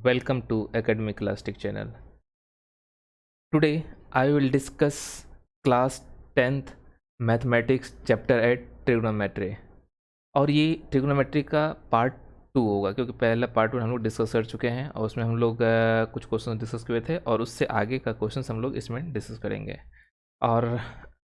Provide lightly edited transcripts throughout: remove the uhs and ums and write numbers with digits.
Welcome to Academic Elastic channel. Today I will discuss class 10th Mathematics chapter 8 Trigonometry और ये trigonometry का part 2 होगा क्योंकि पहला पार्ट 1 हम लोग डिस्कस कर चुके हैं और उसमें हम लोग कुछ क्वेश्चन डिस्कस किए थे और उससे आगे का क्वेश्चन हम लोग इसमें डिस्कस करेंगे। और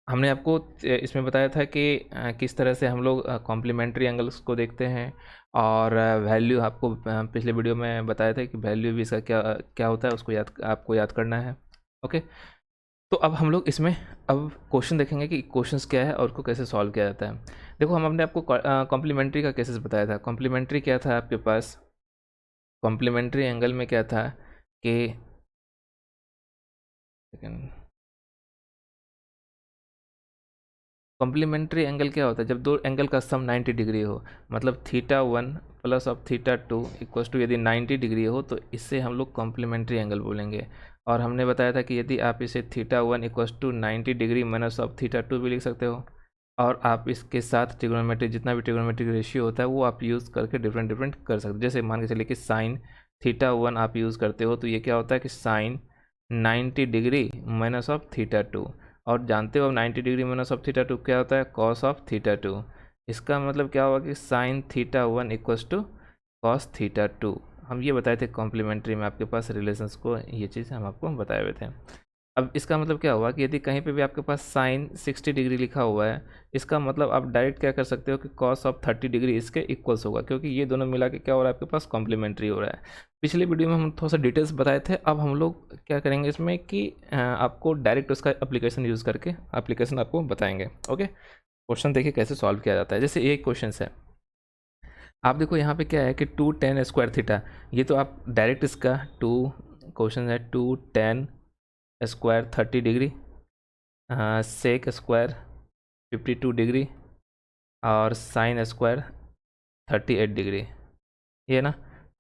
हमने आपको इसमें बताया था कि किस तरह से हम लोग कॉम्प्लीमेंट्री एंगल्स को देखते हैं और वैल्यू आपको पिछले वीडियो में बताया था कि वैल्यू भी इसका क्या क्या होता है, उसको आपको याद करना है। ओके, तो अब हम लोग इसमें अब क्वेश्चन देखेंगे कि क्वेश्चंस क्या है और उसको कैसे सॉल्व किया जाता है। देखो, हमने आपको कॉम्प्लीमेंट्री का केसेस बताया था। कॉम्प्लीमेंट्री क्या था आपके पास? कॉम्प्लीमेंट्री एंगल में क्या था कि कॉम्प्लीमेंट्री एंगल क्या होता है? जब दो एंगल का सम 90 डिग्री हो, मतलब theta 1 plus of theta 2 equals to यदि 90 डिग्री हो तो इससे हम लोग कॉम्प्लीमेंट्री एंगल बोलेंगे। और हमने बताया था कि यदि आप इसे theta 1 equals to 90 degree minus of theta 2 भी लिख सकते हो। और आप इसके साथ ट्रिग्नोमेट्री, जितना भी ट्रिग्नोमेट्रिक रेशियो होता है वो आप यूज़ करके डिफरेंट डिफरेंट कर सकते हो। जैसे मान के चलिए कि साइन थीटा 1 आप यूज़ करते हो तो ये क्या होता है कि sine 90 degree minus of theta 2। और जानते हो 90 डिग्री माइनस ऑफ थीटा 2 क्या होता है? Cos of theta 2। इसका मतलब क्या होगा कि sine theta 1 equals to cos theta 2। हम ये बताए थे कॉम्प्लीमेंट्री में आपके पास रिलेशंस को, ये चीज़ हम आपको बताए हुए थे। अब इसका मतलब क्या हुआ कि यदि कहीं पे भी आपके पास साइन 60 डिग्री लिखा हुआ है, इसका मतलब आप डायरेक्ट क्या कर सकते हो कि कॉस ऑफ 30 डिग्री इसके इक्वल्स होगा, क्योंकि ये दोनों मिला के क्या हो रहा है आपके पास? कॉम्प्लीमेंट्री हो रहा है। पिछली वीडियो में हम थोड़ा सा डिटेल्स बताए थे, अब हम लोग क्या करेंगे इसमें कि आपको डायरेक्ट उसका एप्लीकेशन यूज़ करके एप्लीकेशन आपको बताएंगे। ओके, क्वेश्चन देखिए कैसे सॉल्व किया जाता है। जैसे एक क्वेश्चन है, आप देखो यहाँ पे क्या है कि 2 tan स्क्वायर थीटा, ये तो आप डायरेक्ट इसका क्वेश्चन है 2 tan square 30 degree, sec square 52 degree और साइन स्क्वायर 38 डिग्री, ये ना।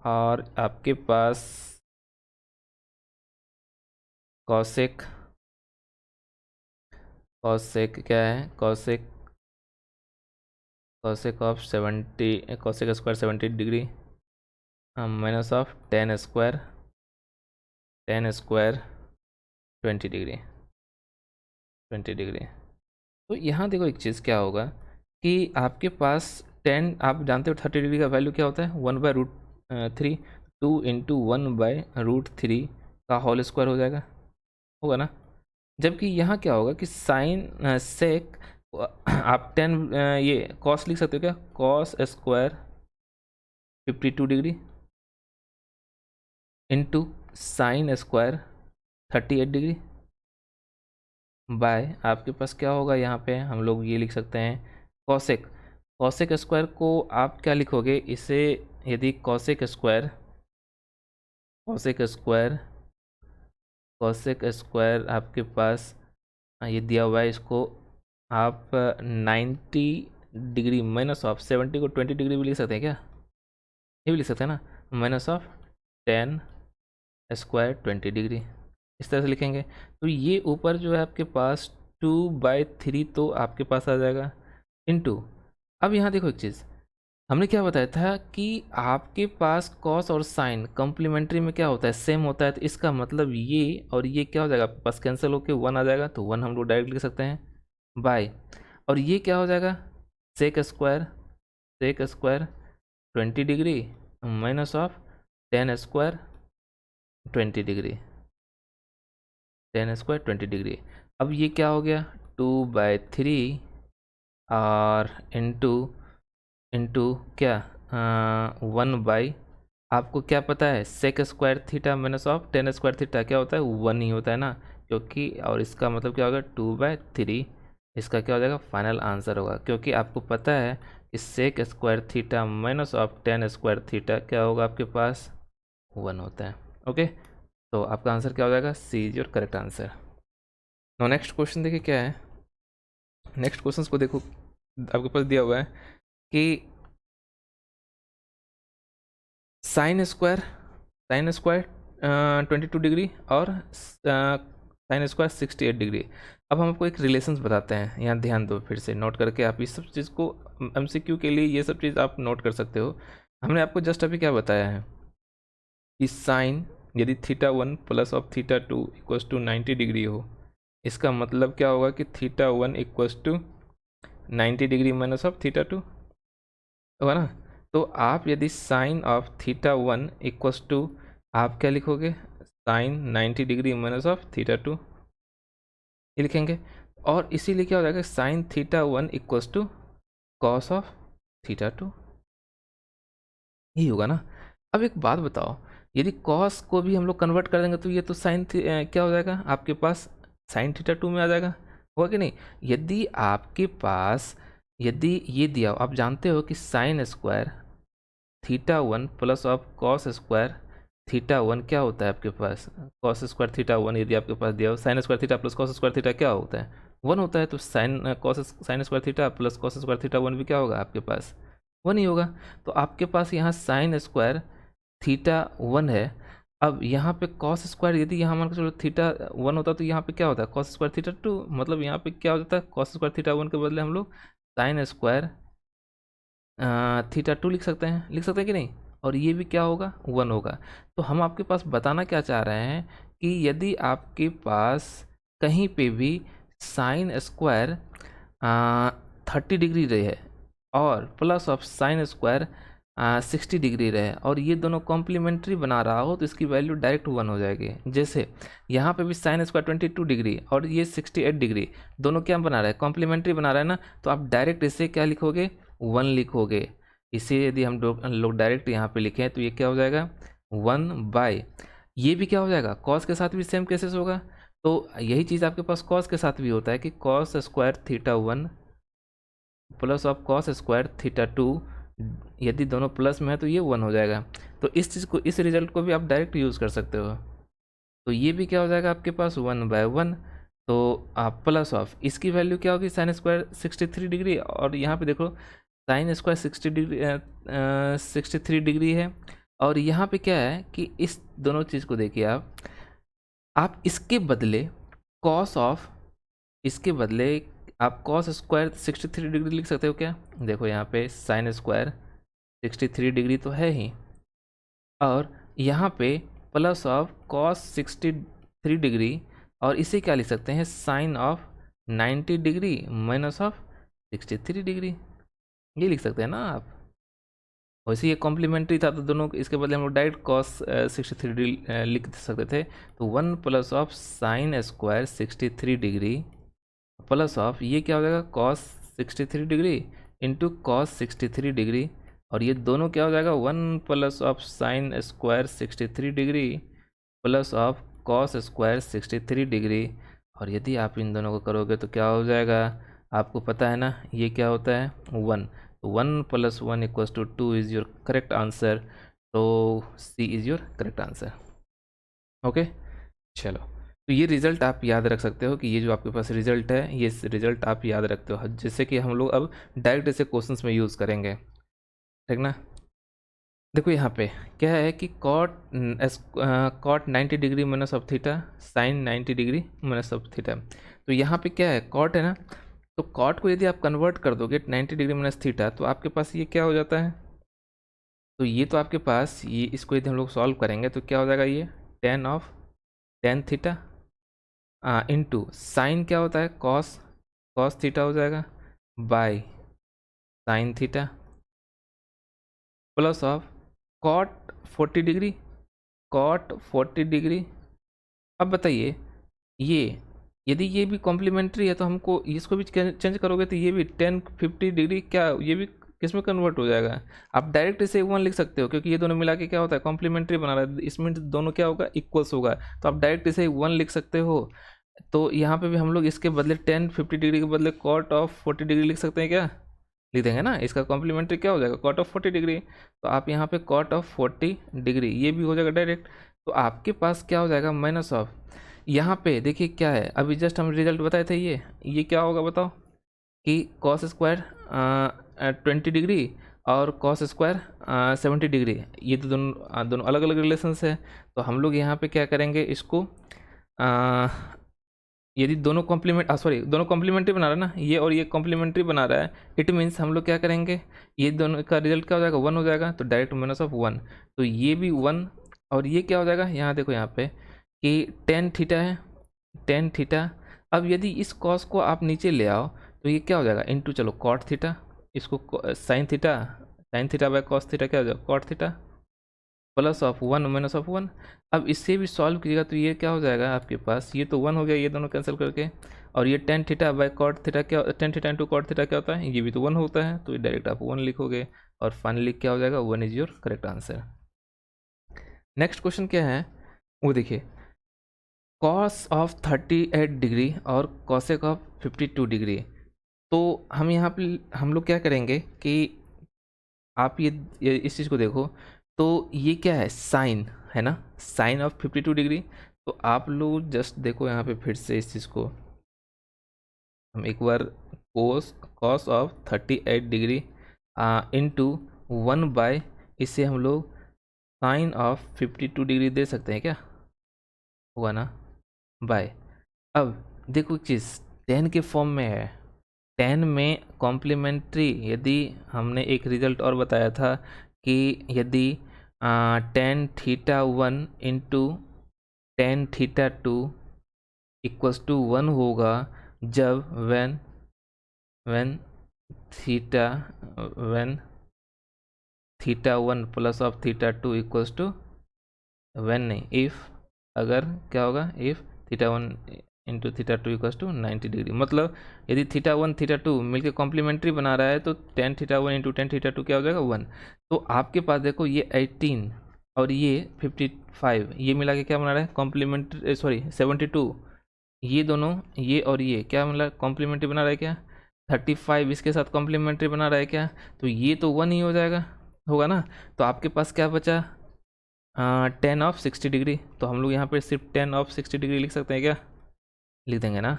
और आपके पास कॉसेक, कॉसेक क्या है? Cosec cosec of 70, cosec square 70 degree minus of tan square 20 degree. तो यहाँ देखो एक चीज़ क्या होगा कि आपके पास 10, आप जानते हो 30 डिग्री का वैल्यू क्या होता है? 1/√3, 2 इंटू 1/√3 का होल स्क्वायर हो जाएगा, होगा ना। जबकि यहाँ क्या होगा कि साइन सेक आप 10 ये कॉस लिख सकते हो क्या? Cos square 52 degree into sine square 38 degree by आपके पास क्या होगा? यहाँ पे हम लोग ये लिख सकते हैं कॉसेक। कॉसेक स्क्वायर को आप क्या लिखोगे इसे? यदि कॉसेक स्क्वायर आपके पास ये दिया हुआ है, इसको आप 90 डिग्री माइनस ऑफ 70 को 20 डिग्री भी लिख सकते हैं क्या? ये भी लिख सकते हैं ना, माइनस ऑफ 10 स्क्वायर 20 डिग्री, इस तरह से लिखेंगे। तो ये ऊपर जो है आपके पास 2/3 तो आपके पास आ जाएगा इनटू। अब यहाँ देखो एक चीज़, हमने क्या बताया था कि आपके पास कॉस और साइन कॉम्प्लीमेंट्री में क्या होता है? सेम होता है। तो इसका मतलब ये और ये क्या हो जाएगा आपके पास? कैंसिल होके 1 आ जाएगा, तो 1 हम लोग डायरेक्ट लिख सकते हैं बाय। और ये क्या हो जाएगा? Sec square 20 degree minus of 10 square 20 degree, 10 square 20 degree. अब ये क्या हो गया? 2/3 और इंटू इंटू क्या 1 बाई, आपको क्या पता है? Sec square theta minus of 10 square theta क्या होता है? 1 ही होता है ना, क्योंकि और इसका मतलब क्या होगा? 2/3। इसका क्या हो जाएगा? फाइनल आंसर होगा, क्योंकि आपको पता है कि sec square theta minus of 10 square theta क्या होगा आपके पास? 1 होता है। ओके, तो आपका आंसर क्या हो जाएगा? C is your correct answer. No, next question देखिए क्या है। नेक्स्ट क्वेश्चन को देखो, आपके पास दिया हुआ है कि साइन स्क्वायर 22 डिग्री और साइन स्क्वायर 68 डिग्री। अब हम आपको एक रिलेशंस बताते हैं, यहाँ ध्यान दो, फिर से नोट करके आप इस सब चीज़ को एमसीक्यू के लिए ये सब चीज़ आप नोट कर सकते हो। हमने आपको जस्ट अभी क्या बताया है कि साइन यदि theta 1 plus of theta 2 equals to 90 degree हो, इसका मतलब क्या होगा कि theta 1 equals to 90 degree minus of theta 2 होगा ना। तो आप यदि sine of theta 1 equals to आप क्या लिखोगे, sine 90 degree minus of theta 2 ये लिखेंगे। और इसीलिए क्या हो जाएगा, sine theta 1 equals to cos of theta 2 यही होगा ना। अब एक बात बताओ, यदि कॉस को भी हम लोग कन्वर्ट कर देंगे तो ये तो साइन क्या हो जाएगा आपके पास, साइन थीटा 2 में आ जाएगा, होगा कि नहीं। यदि आपके पास यदि ये दिया हो, आप जानते हो कि sine square theta 1 plus of cos square theta 1 क्या होता है आपके पास, कॉस स्क्वायर थीटा 1 यदि आपके पास दिया हो, sine square theta plus cos square theta क्या होता है, 1 होता है। तो sine square theta plus cos square theta 1 भी क्या होगा आपके पास, 1 ही होगा। तो आपके पास यहाँ साइन स्क्वायर थीटा 1 है। अब यहाँ पे कॉस स्क्वायर यदि यहाँ मान के चलो थीटा 1 होता तो यहाँ पे क्या होता है, कॉस स्क्वायर थीटा 2, मतलब यहाँ पे क्या हो जाता है, कॉस स्क्वायर थीटा 1 के बदले हम लोग साइन स्क्वायर थीटा 2 लिख सकते हैं कि नहीं। और ये भी क्या होगा, 1 होगा। तो हम आपके पास बताना क्या चाह रहे हैं कि यदि आपके पास कहीं पे भी साइन स्क्वायर 30 डिग्री रहे है और plus of sine square 60 degree रहे और ये दोनों कॉम्प्लीमेंट्री बना रहा हो तो इसकी वैल्यू डायरेक्ट 1 हो जाएगी। जैसे यहाँ पे भी साइन स्क्वायर 22 डिग्री और ये 68 डिग्री, दोनों क्या बना रहा है, कॉम्प्लीमेंट्री बना रहा है ना। तो आप डायरेक्ट इसे क्या लिखोगे, 1 लिखोगे। इसे यदि हम लोग डायरेक्ट यहाँ पे लिखें तो ये क्या हो जाएगा, 1 बाय, ये भी क्या हो जाएगा, कॉस के साथ भी सेम केसेस होगा। तो यही चीज़ आपके पास कॉस के साथ भी होता है कि cos square theta 1 plus of cos square theta 2, यदि दोनों प्लस में है तो ये 1 हो जाएगा। तो इस चीज़ को, इस रिजल्ट को भी आप डायरेक्ट यूज़ कर सकते हो। तो ये भी क्या हो जाएगा आपके पास, 1 बाय 1। तो आप प्लस ऑफ इसकी वैल्यू क्या होगी, साइन स्क्वायर 63 डिग्री, और यहाँ पे देखो साइन स्क्वायर 63 डिग्री है। और यहाँ पे क्या है कि इस दोनों चीज़ को देखिए आप इसके बदले कॉस ऑफ, इसके बदले आप कॉस स्क्वायर 63 डिग्री लिख सकते हो क्या। देखो यहाँ पे साइन स्क्वायर 63 डिग्री तो है ही, और यहाँ पे प्लस ऑफ कॉस 63 डिग्री, और इसे क्या लिख सकते हैं, sine of 90 degree minus of 63 degree, ये लिख सकते हैं ना आप। वैसे ये कॉम्प्लीमेंट्री था तो दोनों इसके बदले हम लोग डायरेक्ट कॉस 63 डिग्री लिख सकते थे। तो 1 plus of sine square 63 degree plus of ये क्या हो जाएगा, cos 63 degree into cos 63 degree, और ये दोनों क्या हो जाएगा, 1 plus of sine square 63 degree plus of cos square 63 degree. और यदि आप इन दोनों को करोगे तो क्या हो जाएगा, आपको पता है ना ये क्या होता है, 1। तो 1 plus 1 equals to 2 is your correct answer. तो C is your correct answer. Okay, चलो। तो ये रिज़ल्ट आप याद रख सकते हो कि ये जो आपके पास रिज़ल्ट है, ये रिज़ल्ट आप याद रखते हो, जैसे कि हम लोग अब डायरेक्ट इसे क्वेश्चंस में यूज़ करेंगे, ठीक ना। देखो यहाँ पे क्या है कि cot 90 degree minus of theta sine 90 degree minus of theta. तो यहाँ पे क्या है, कॉट है ना, तो कॉट को यदि आप कन्वर्ट कर दोगे 90 डिग्री माइनस थीटा तो आपके पास ये क्या हो जाता है, तो ये तो आपके पास ये, इसको यदि हम लोग सॉल्व करेंगे तो क्या हो जाएगा, ये टेन थीटा इंटू साइन क्या होता है, कॉस थीटा हो जाएगा by sine theta plus of cot 40 degree. अब बताइए ये यदि ये भी कॉम्प्लीमेंट्री है तो हमको इसको भी चेंज करोगे तो ये भी 10-50 डिग्री क्या, ये भी किस में कन्वर्ट हो जाएगा। आप डायरेक्ट इसे 1 लिख सकते हो क्योंकि ये दोनों मिला के क्या होता है, कॉम्प्लीमेंट्री बना रहा है, इसमें दोनों क्या होगा, इक्वल्स होगा। तो आप डायरेक्ट इसे 1 लिख सकते हो। तो यहाँ पे भी हम लोग इसके बदले 10-50 डिग्री के बदले कॉट ऑफ 40 डिग्री लिख सकते हैं क्या, लिख देंगे ना। इसका कॉम्प्लीमेंट्री क्या हो जाएगा, कॉट ऑफ 40 डिग्री। तो आप यहाँ पे कॉट ऑफ 40 डिग्री ये भी हो जाएगा डायरेक्ट। तो आपके पास क्या हो जाएगा, माइनस ऑफ, यहाँ पे देखिए क्या है, अभी जस्ट हम रिजल्ट बताए थे, ये क्या होगा बताओ, कि कॉस स्क्वायर 20 डिग्री और कॉस स्क्वायर 70 डिग्री, ये तो दोनों अलग अलग रिलेशंस है। तो हम लोग यहाँ पे क्या करेंगे, इसको यदि दोनों कॉम्प्लीमेंट्री बना रहा है ना, ये और ये कॉम्प्लीमेंट्री बना रहा है, इट मीन्स हम लोग क्या करेंगे, ये दोनों का रिजल्ट क्या हो जाएगा, 1 हो जाएगा। तो डायरेक्ट माइनस ऑफ 1, तो ये भी 1 और ये क्या हो जाएगा, यहाँ देखो यहाँ पे कि टेन थीटा है, टेन थीटा। अब यदि इस कॉस को आप नीचे ले आओ तो ये क्या हो जाएगा, इनटू चलो कॉट थीटा, इसको sine theta, sine theta by cos theta क्या हो जाएगा, cot theta, plus of one minus of one. अब इससे भी सॉल्व कीजिएगा तो ये क्या हो जाएगा आपके पास, ये तो वन हो गया, ये दोनों कैंसिल करके, और ये tan theta by cot theta क्या, tan theta into cot theta क्या होता है, ये भी तो वन होता है, तो ये डायरेक्ट आप वन लिखोगे और फाइनली क्या हो जाएगा, one is your correct answer. Next question क्या है वो देखिए, कॉस ऑफ 38 डिग्री और कॉसेक ऑफ 52 डिग्री। तो हम यहाँ पे हम लोग क्या करेंगे कि आप ये इस चीज़ को देखो, तो ये क्या है, साइन है ना, साइन ऑफ 52 डिग्री। तो आप लोग जस्ट देखो यहाँ पे फिर से इस चीज़ को हम एक बार, cos cos of 38 degree into one by, इसे हम लोग साइन ऑफ 52 डिग्री दे सकते हैं क्या, हुआ ना, बाय। अब देखो एक चीज़ टेन के फॉर्म में है, टेन में कॉम्प्लीमेंट्री, यदि हमने एक रिजल्ट और बताया था कि यदि tan theta one into tan theta two equals to one होगा, जब when theta when theta one plus of theta two equals to when नहीं, इफ़, अगर क्या होगा, if theta one into theta two equals to 90 degree. मतलब यदि theta one theta two मिलकर complementary बना रहा है तो tan theta one into tan theta two क्या हो जाएगा, वन। तो आपके पास देखो ये 18 और ये 55, ये मिला के क्या बना रहा है, कॉम्प्लीमेंट्री, सॉरी 72, ये दोनों, ये और ये क्या मतलब कॉम्प्लीमेंट्री बना रहा है क्या, 35 इसके साथ कॉम्प्लीमेंट्री बना रहा है क्या, तो ये तो वन ही हो जाएगा, होगा ना। तो आपके पास क्या बचा, टेन ऑफ 60 डिग्री। तो हम लोग यहाँ पर सिर्फ टेन ऑफ 60 डिग्री लिख सकते हैं क्या, लिख देंगे ना।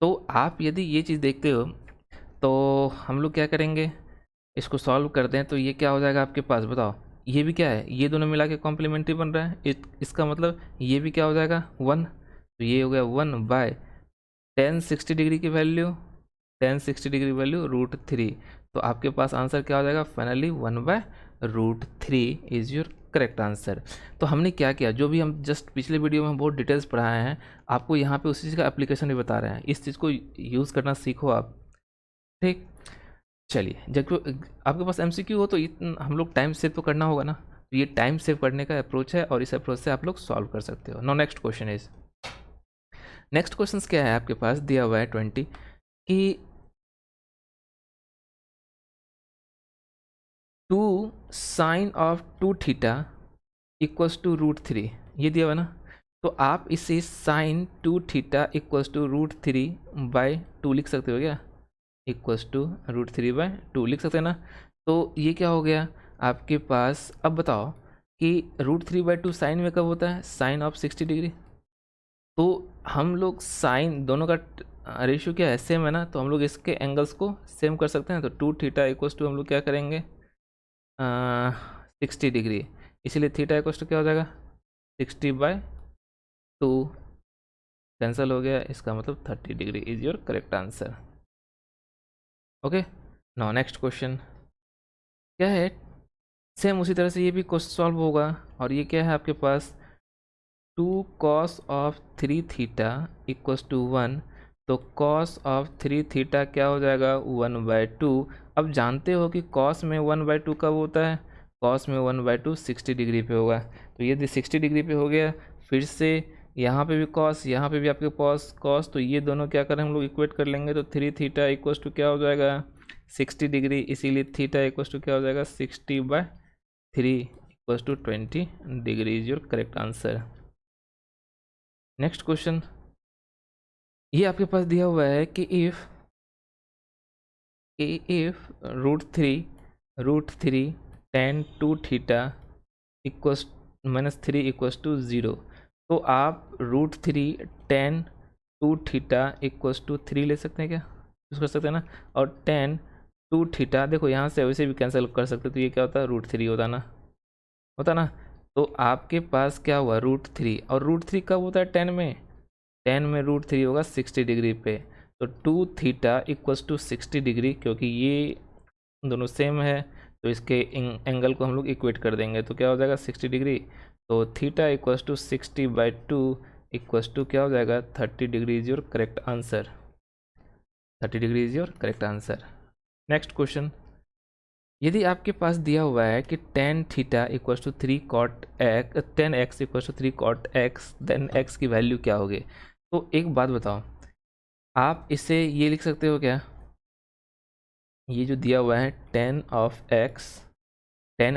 तो आप यदि ये चीज़ देखते हो तो हम लोग क्या करेंगे, इसको सॉल्व करते हैं, तो ये क्या हो जाएगा आपके पास, बताओ, ये भी क्या है, ये दोनों मिला के कॉम्प्लीमेंट्री बन रहा है, इसका मतलब ये भी क्या हो जाएगा, वन। तो ये हो गया वन बाय टेन 60 डिग्री की value, tan 60 degree value root three. तो आपके पास आंसर क्या हो जाएगा, finally one by root three is your correct answer. तो हमने क्या किया, जो भी हम जस्ट पिछले वीडियो में हम बहुत डिटेल्स पढ़ाए हैं, आपको यहाँ पे उसी चीज़ का एप्लीकेशन भी बता रहे हैं, इस चीज़ को यूज़ करना सीखो आप, ठीक। चलिए, जब आपके पास एमसीक्यू हो तो हम लोग टाइम सेव तो करना होगा ना, तो ये टाइम सेव करने का अप्रोच है और इस अप्रोच से आप लोग सॉल्व कर सकते हो। No next question is, next question क्या है आपके पास दिया हुआ है 20 कि two sine of two theta equals to root three, ये दिया हुआ ना। तो आप इसे sine two theta equals to root three by two लिख सकते हो क्या, equals to root three by two लिख सकते हैं ना। तो ये क्या हो गया आपके पास, अब बताओ कि root three by two sine में कब होता है, साइन ऑफ 60 डिग्री। तो हम लोग साइन दोनों का रेशियो क्या है, सेम है ना, तो हम लोग इसके एंगल्स को सेम कर सकते हैं। तो टू थीटा इक्वल्स टू हम लोग क्या करेंगे, 60 डिग्री, इसीलिए थीटा इक्वल्स टू क्या हो जाएगा, 60 बाय टू, कैंसिल हो गया, इसका मतलब 30 degree is your correct answer. Okay, now next question क्या है, सेम उसी तरह से ये भी क्वेश्चन सॉल्व होगा। और ये क्या है आपके पास, two cos of three theta equals to one. तो कॉस ऑफ थ्री थीटा क्या हो जाएगा, वन बाय टू। अब जानते हो कि कॉस में वन बाय टू कब होता है, कॉस में वन बाय टू 60 डिग्री पे होगा। तो यदि 60 डिग्री पे हो गया, फिर से यहाँ पे भी कॉस, यहाँ पे भी आपके पास कॉस, तो ये दोनों क्या करें हम लोग इक्वेट कर लेंगे। तो थ्री थीटा इक्वल्स टू क्या हो जाएगा, 60 डिग्री, इसीलिए थीटा इक्वल्स टू क्या हो जाएगा, 60 by three equals to 20 degree is your correct answer. Next question, ये आपके पास दिया हुआ है कि if root three tan two theta equals minus three equals to zero. तो आप root three tan two theta equals to three ले सकते हैं क्या, यूज़ कर सकते हैं ना। और टेन टू थीटा देखो यहाँ से वैसे भी कैंसिल कर सकते हो, तो ये क्या होता है, रूट थ्री होता ना। तो आपके पास क्या हुआ, रूट थ्री, और रूट थ्री कब होता है, टेन में रूट थ्री होगा 60 डिग्री पे। तो two theta equals to 60 degree, क्योंकि ये दोनों सेम है तो इसके एंगल को हम लोग इक्वेट कर देंगे। तो क्या हो जाएगा 60 डिग्री, तो theta equals to 60/2 equals to क्या हो जाएगा, 30 degree is your correct answer. 30 degree is your correct answer. Next question, यदि आपके पास दिया हुआ है कि tan theta equals to 3 cot x, 10x equals to 3 cot x, then x की वैल्यू क्या होगी। तो एक बात बताओ, आप इसे ये लिख सकते हो क्या, ये जो दिया हुआ है tan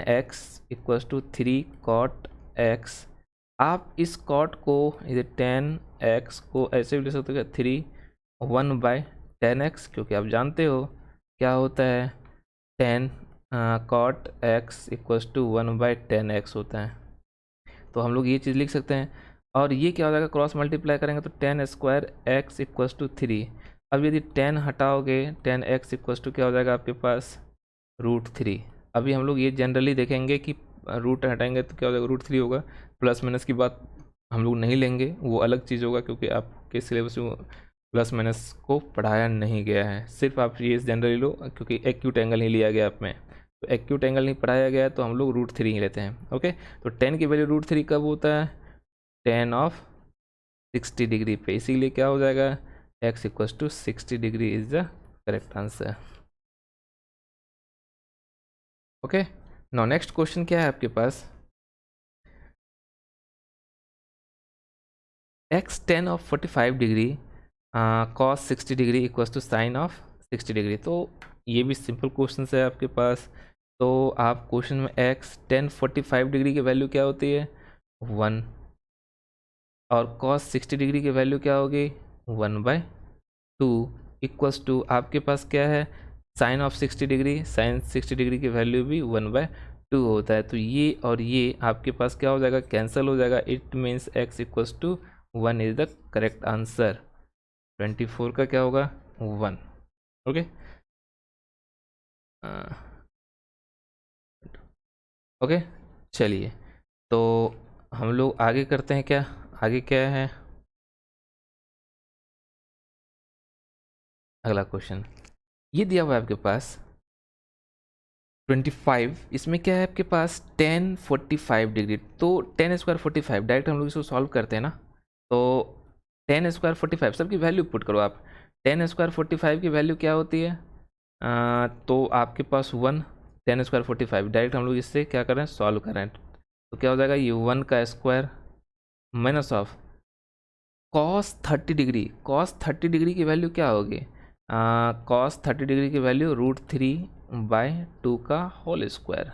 x equals to 3 cot x, आप इस cot को, इधर tan x को ऐसे भी लिख सकते हो क्या, 1/10x, क्योंकि आप जानते हो क्या होता है, tan cot x equals to 1/10x होता है। तो हम लोग ये चीज़ लिख सकते हैं। और ये क्या हो जाएगा, क्रॉस मल्टीप्लाई करेंगे तो tan square x equals to 3। अब यदि tan हटाओगे, tan x इक्वल्स टू क्या हो जाएगा आपके पास, √3। अभी हम लोग ये जनरली देखेंगे कि रूट हटाएंगे तो क्या हो जाएगा, √3 होगा। प्लस माइनस की बात हम लोग नहीं लेंगे, वो अलग चीज़ होगा, क्योंकि आपके सिलेबस में प्लस माइनस को पढ़ाया नहीं गया है। सिर्फ आप ये जनरली लो, क्योंकि एक्यूट एंगल ही लिया गया आप में, तो एक्यूट एंगल नहीं पढ़ाया गया है, तो हम लोग √3 ही लेते हैं। ओके, तो tan की वैल्यू √3 कब होता है, tan ऑफ 60 डिग्री पे, इसीलिए क्या हो जाएगा, x equals to 60 degree is the correct answer. Okay, now next question क्या है आपके पास, x tan of 45 degree cos 60 degree equals to sine of 60 degree. तो ये भी सिंपल क्वेश्चन है आपके पास। तो आप क्वेश्चन में x tan 45 डिग्री की वैल्यू क्या होती है, 1, और cos 60 डिग्री की वैल्यू क्या होगी, 1/2 इक्वल्स टू आपके पास क्या है, sine of 60 degree, sine 60 degree की वैल्यू भी 1/2 होता है। तो ये और ये आपके पास क्या हो जाएगा, कैंसिल हो जाएगा। It means x equals to 1 is the correct answer. 24 का क्या होगा, 1। ओके, ओके, चलिए तो हम लोग आगे करते हैं क्या, आगे क्या है, अगला क्वेश्चन ये दिया हुआ है आपके पास 25, इसमें क्या है आपके पास tan 45 डिग्री। तो tan स्क्वायर 45 डायरेक्ट हम लोग इसको सॉल्व करते हैं ना, तो tan स्क्वायर 45 सबकी वैल्यू पुट करो आप। tan स्क्वायर 45 की वैल्यू क्या होती है, तो आपके पास 1, tan स्क्वायर 45 डायरेक्ट हम लोग इससे क्या कर रहे हैं, सॉल्व कर रहे हैं। तो क्या हो जाएगा, ये 1 का square minus of cos 30 degree, cos 30 degree की वैल्यू क्या होगी, cos 30 डिग्री की वैल्यू √3/2 का whole square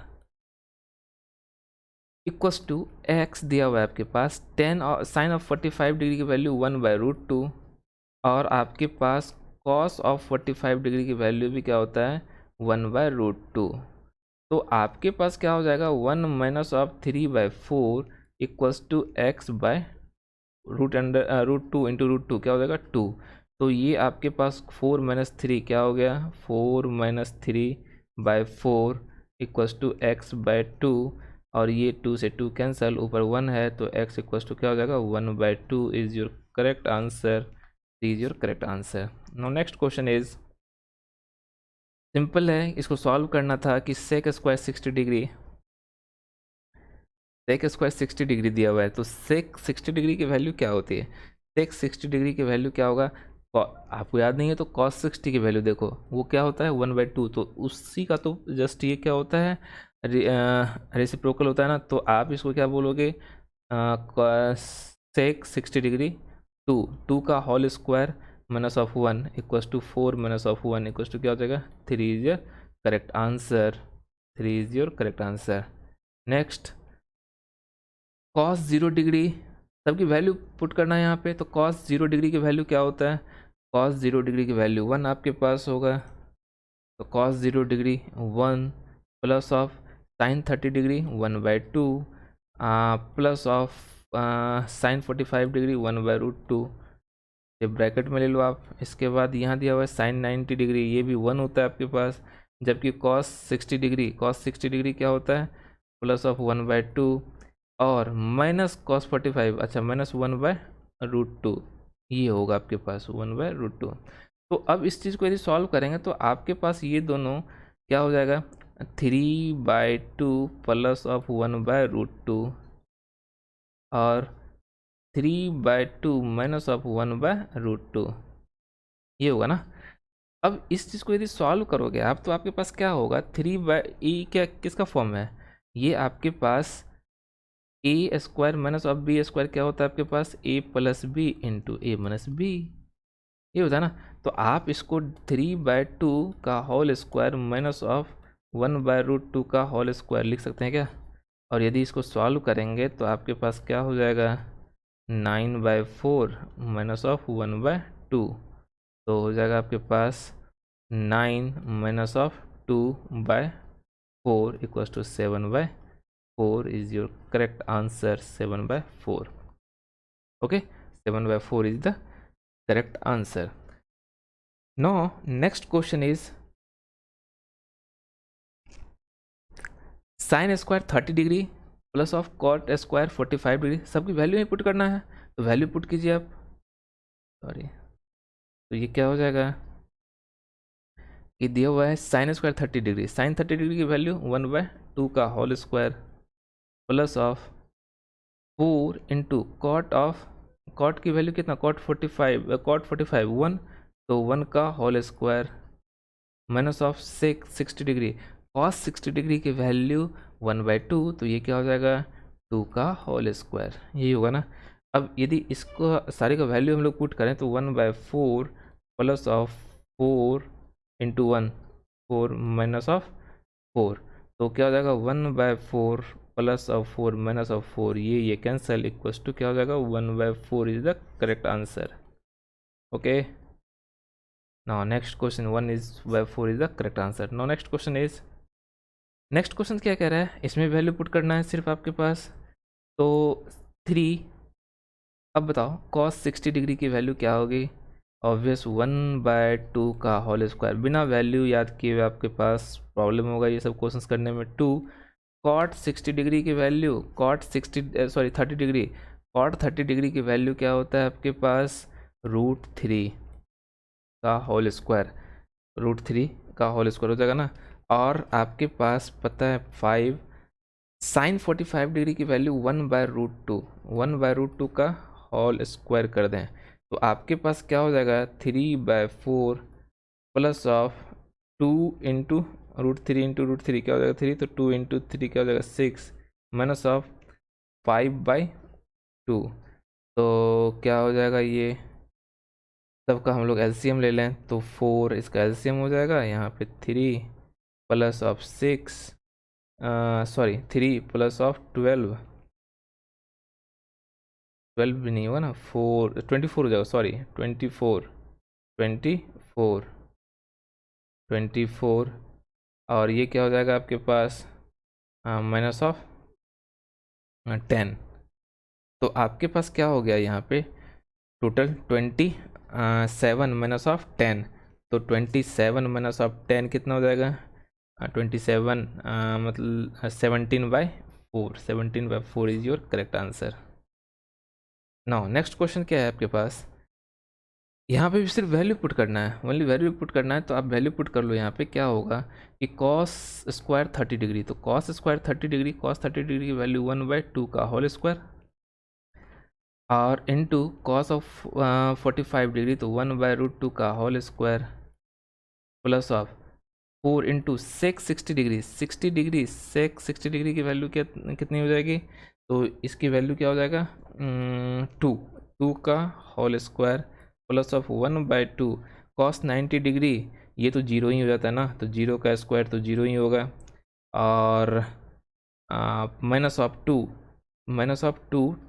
equals to x दिया हुआ है आपके पास tan और साइन ऑफ 45 डिग्री की वैल्यू 1/√2, और आपके पास cos ऑफ 45 डिग्री की वैल्यू भी क्या होता है, 1/√2। तो आपके पास क्या हो जाएगा, 1 minus of 3/4 equals to x by √2 into √2 क्या हो जाएगा, 2। तो ये आपके पास 4 माइनस 3 क्या हो गया, 4 माइनस 3/4 इक्वल्स टू x/2, और ये 2 से 2 कैंसिल, ऊपर 1 है तो x इक्वल्स टू क्या हो जाएगा, 1/2 is your correct answer, is your correct answer. Now next question is simple है, इसको सॉल्व करना था कि sec square 60 degree, sec square 60 degree दिया हुआ है, तो सेक 60 डिग्री की वैल्यू क्या होती है, सेक 60 डिग्री की वैल्यू क्या होगा, आपको याद नहीं है तो कॉस 60 की वैल्यू देखो, वो क्या होता है 1/2, तो उसी का तो जस्ट ये क्या होता है, रेसिप्रोकल होता है ना। तो आप इसको क्या बोलोगे, सेक 60 डिग्री 2 का whole square minus of 1 equals to 4 minus of 1 equals to क्या हो जाएगा, 3 is your correct answer, 3 is your correct answer. Next cos 0 degree, सबकी वैल्यू पुट करना है यहाँ पे। तो cos 0 डिग्री की वैल्यू क्या होता है, cos 0 डिग्री की वैल्यू 1 आपके पास होगा। तो cos 0 degree 1 plus of sine 30 degree 1/2 plus of sine 45 degree 1/√2, ये ब्रैकेट में ले लो आप। इसके बाद यहाँ दिया हुआ है साइन 90 डिग्री, ये भी 1 होता है आपके पास। जबकि cos 60 डिग्री क्या होता है, प्लस ऑफ 1/2 और माइनस cos 45, अच्छा माइनस 1/√2, ये होगा आपके पास 1/√2। तो अब इस चीज़ को यदि सॉल्व करेंगे तो आपके पास ये दोनों क्या हो जाएगा, 3/2 प्लस ऑफ 1/√2, और 3/2 माइनस ऑफ 1/√2, ये होगा ना। अब इस चीज़ को यदि सॉल्व करोगे आप तो आपके पास क्या होगा, 3/e क्या किसका फॉर्म है, ये आपके पास A square minus of B square क्या होता है आपके पास, A plus B into A minus B, ये होता है ना। तो आप इसको 3/2 का होल स्क्वायर माइनस ऑफ 1/√2 का होल स्क्वायर लिख सकते हैं क्या। और यदि इसको सॉल्व करेंगे तो आपके पास क्या हो जाएगा, 9/4 माइनस ऑफ 1/2, तो हो जाएगा आपके पास 9 minus of 2/4 equals to 7/4 is your correct answer, 7/4। Okay, 7/4 is the correct answer. Now next question is sin square 30 degree plus of cot square 45 degree, सबकी वैल्यू ही पुट करना है, तो वैल्यू पुट कीजिए आप। सॉरी, तो ये क्या हो जाएगा, ये दिया हुआ है sine square 30 degree, sine 30 degree की वैल्यू 1/2 का whole square plus of 4 into cot of, cot की वैल्यू कितना, कॉट 45 1, तो 1 का whole square minus of 60 degree, cos 60 degree की वैल्यू 1/2, तो ये क्या हो जाएगा 2 का होल स्क्वायर, यही होगा ना। अब यदि इसको सारे का वैल्यू हम लोग पुट करें तो 1/4 plus of 4 into 1, 4 minus of 4, तो क्या हो जाएगा 1/4 प्लस ऑफ 4 माइनस ऑफ 4, ये कैंसिल इक्वल्स टू क्या हो जाएगा 1/4 is the correct answer. Okay, now next question 1/4 is the correct answer. Now next question is, next question क्या कह रहा है, इसमें वैल्यू पुट करना है सिर्फ आपके पास, तो 3, अब बताओ cos 60 डिग्री की वैल्यू क्या होगी, ऑब्वियस 1/2 का होल स्क्वायर, बिना वैल्यू याद किए हुए आपके पास प्रॉब्लम होगा ये सब क्वेश्चंस करने में। 2 cot 60 डिग्री की value, cot 30 degree, cot 30 degree की वैल्यू क्या होता है आपके पास, √3 का होल स्क्वायर, √3 का होल स्क्वायर हो जाएगा ना। और आपके पास पता है 5 साइन 45 डिग्री की वैल्यू 1/√2 का होल स्क्वायर कर दें, तो आपके पास क्या हो जाएगा 3/4 प्लस ऑफ 2 इंटू √3 क्या हो जाएगा 3, तो 2 इंटू 3 क्या हो जाएगा 6 माइनस ऑफ 5/2, तो क्या हो जाएगा, ये सबका हम लोग एलसीएम ले लें तो 4 इसका एलसीएम हो जाएगा, यहाँ पे 3 plus of 6 sorry 3 plus of 12 भी नहीं होगा ना, 24 हो जाएगा, सॉरी 24 और ये क्या हो जाएगा आपके पास माइनस ऑफ 10, तो आपके पास क्या हो गया यहाँ पे टोटल 27 माइनस ऑफ 10, तो 27 माइनस ऑफ 10 कितना हो जाएगा 27 मतलब 17/4 is your correct answer. Now next question क्या है आपके पास, यहाँ पे भी सिर्फ वैल्यू पुट करना है, ओनली वैल्यू पुट करना है, तो आप वैल्यू पुट कर लो। यहाँ पे क्या होगा कि cos स्क्वायर 30 डिग्री, तो cos square 30 degree, cos 30 degree की वैल्यू 1/2 का होल स्क्वायर और इनटू cos ऑफ 45 डिग्री, तो 1/√2 का whole square plus of 4 into sec 60 degree, 60 degree sec 60 degree की वैल्यू क्या कितनी हो जाएगी, तो इसकी वैल्यू क्या हो जाएगा 2 का whole square plus of 1/2 cos 90 degree, ये तो जीरो ही हो जाता है ना, तो जीरो का स्क्वायर तो जीरो ही होगा, और minus of 2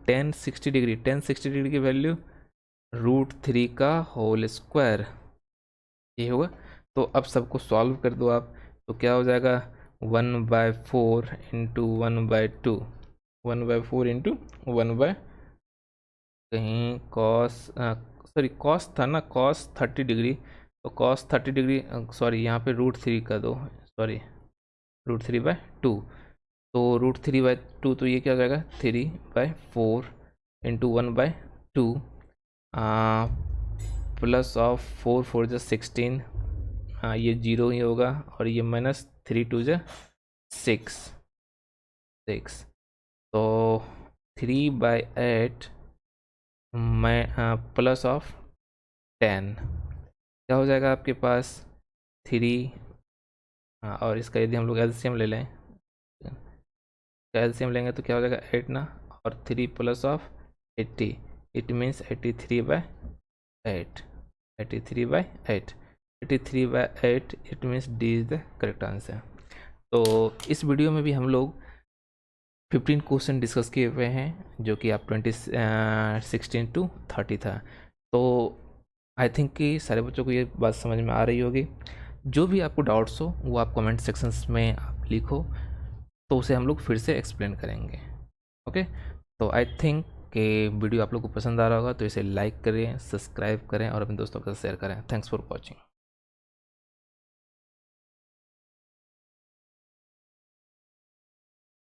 tan 60 degree, tan 60 degree की वैल्यू √3 का होल स्क्वायर, ये होगा। तो अब सबको सॉल्व कर दो आप, तो क्या हो जाएगा 1/4 इंटू 1/2, 1/4 इंटू 1/ कहीं cos था ना, cos 30 डिग्री, तो cos 30 डिग्री सॉरी यहाँ पे √3 का दो, सॉरी √3/2, तो √3/2, तो ये क्या हो जाएगा 3/4 इंटू 1/2 प्लस ऑफ 4 4 जो 16, ये जीरो ही होगा, और ये माइनस 3 2 जो 6, तो 3/8 मैं प्लस ऑफ 10 क्या हो जाएगा आपके पास 3। हाँ, और इसका यदि हम लोग एलसीएम ले लें, एलसीएम लेंगे तो क्या हो जाएगा 8 ना, और 3 plus of 80, it means 83/8, 83/8, 83/8, it means D is the correct answer. तो इस वीडियो में भी हम लोग 15 क्वेश्चन डिस्कस किए हुए हैं जो कि आप 2016 to 30 था। तो आई थिंक कि सारे बच्चों को ये बात समझ में आ रही होगी। जो भी आपको डाउट्स हो वो आप कमेंट सेक्शंस में आप लिखो, तो उसे हम लोग फिर से एक्सप्लेन करेंगे। ओके, तो आई थिंक कि वीडियो आप लोग को पसंद आ रहा होगा, तो इसे लाइक करें, सब्सक्राइब करें और अपने दोस्तों के साथ शेयर करें। Thanks for watching.